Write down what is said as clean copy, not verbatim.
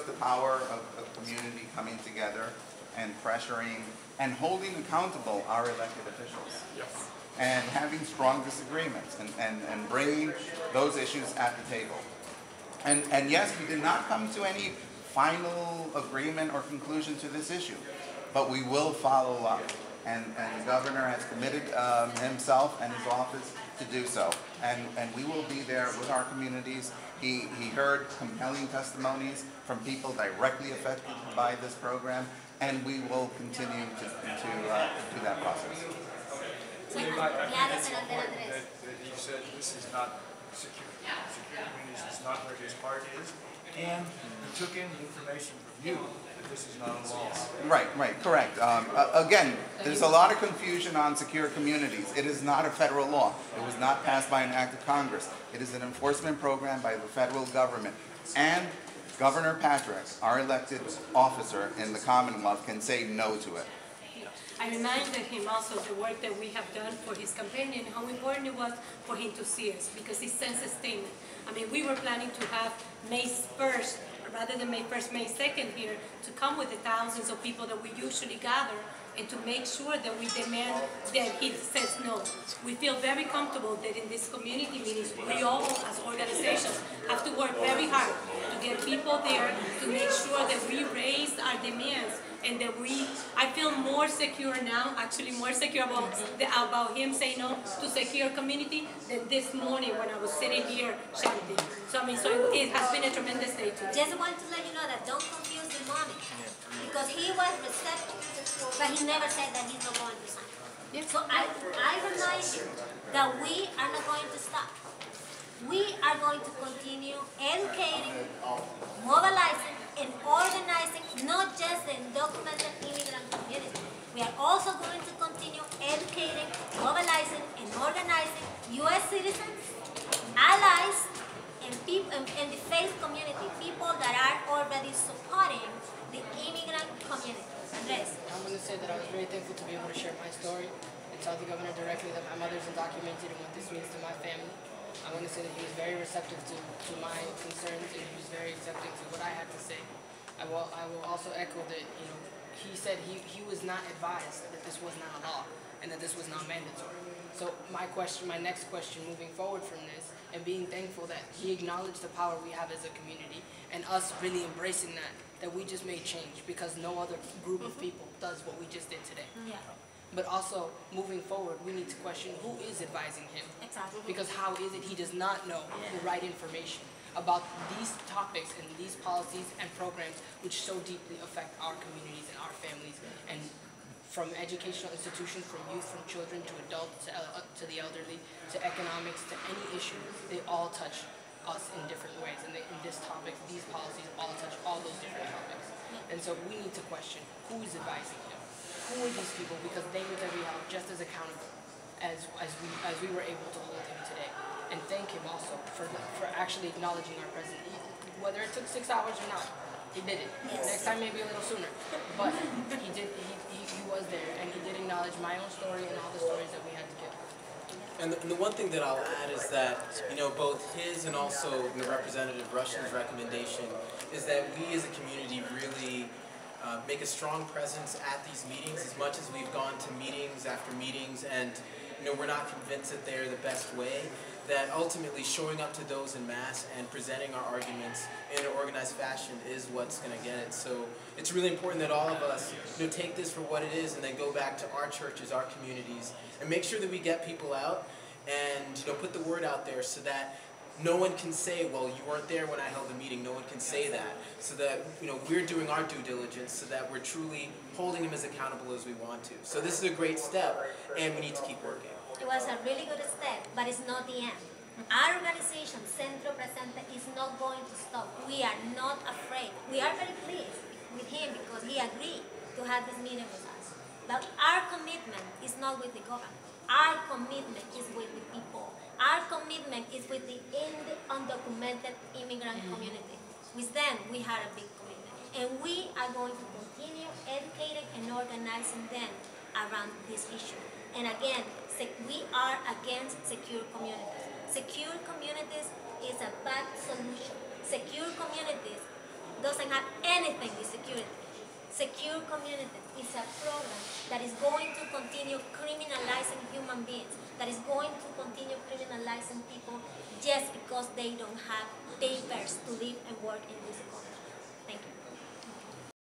The power of a community coming together and pressuring and holding accountable our elected officials. Yes. And having strong disagreements and bringing those issues at the table. And yes, we did not come to any final agreement or conclusion to this issue, but we will follow up. And the governor has committed himself and his office to do so. And we will be there with our communities. He heard compelling testimonies from people directly affected by this program, and we will continue to do that process. I think it's important that he said this is not secure. Secure communities is not where his heart is, and he took in information from you that this is not a law. Right, correct. Again, there's a lot of confusion on secure communities. It is not a federal law. It was not passed by an act of Congress. It is an enforcement program by the federal government. And Governor Patrick, our elected officer in the Commonwealth, can say no to it. I reminded him also the work that we have done for his campaign and how important it was for him to see us, because he sends a statement. I mean, we were planning to have May 1st, rather than May 1st, May 2nd here, to come with the thousands of people that we usually gather and to make sure that we demand that he says no. We feel very comfortable that in these community meetings, we all as organizations have to work very hard to get people there to make sure that we raise our demands and that I feel more secure now, actually more secure about him saying no to secure community than this morning when I was sitting here chanting. So I mean, so it has been a tremendous day today. Just want to let you know that don't confuse the money, because he was receptive, but he never said that he's not going to sign. So I remind you that we are not going to stop. We are going to continue educating, mobilizing, and organizing not just the undocumented immigrant community. We are also going to continue educating, mobilizing, and organizing U.S. citizens, allies, and people and the faith community, people that are already supporting the immigrant community. Andres. I'm going to say that I was very thankful to be able to share my story and tell the governor directly that my mother's undocumented and what this means to my family. I want to say that he was very receptive to my concerns, and he was very accepting to what I had to say. I will also echo that, he said he was not advised that this was not a law and that this was not mandatory. So my next question moving forward from this, and being thankful that he acknowledged the power we have as a community and us really embracing that we just made change, because no other group of people does what we just did today. Yeah. But also, moving forward, we need to question who is advising him. Exactly. Because how is it he does not know the right information about these topics and these policies and programs which so deeply affect our communities and our families, and from educational institutions, from youth, from children, to adults, to the elderly, to economics, to any issue, they all touch us in different ways. And in this topic, these policies all touch all those different topics. And so we need to question who is advising him. Who are these people? Because they were very just as accountable as we were able to hold him today. And thank him also for actually acknowledging our president. Whether it took 6 hours or not, he did it. Yes. Next time maybe a little sooner. But he did. He was there, and he did acknowledge my own story and all the stories that we had to give. And the one thing that I'll add is that, both his and also Representative Rushton's recommendation is that we as a community really make a strong presence at these meetings. As much as we've gone to meetings after meetings and we're not convinced that they're the best way, that ultimately showing up to those in mass and presenting our arguments in an organized fashion is what's going to get it. So it's really important that all of us take this for what it is and then go back to our churches, our communities, and make sure that we get people out and put the word out there so that no one can say, well, you weren't there when I held the meeting. No one can say that. So that we're doing our due diligence so that we're truly holding him as accountable as we want to. So this is a great step, and we need to keep working. It was a really good step, but it's not the end. Our organization, Centro Presente, is not going to stop. We are not afraid. We are very pleased with him because he agreed to have this meeting with us. But our commitment is not with the government. Our commitment is with the people. Our commitment is with the undocumented immigrant community. With them, we had a big commitment. And we are going to continue educating and organizing them around this issue. And again, we are against secure communities. Secure communities is a bad solution. Secure communities doesn't have anything with security. Secure Communities is a program that is going to continue criminalizing human beings, that is going to continue criminalizing people just because they don't have papers to live and work in this country. Thank you.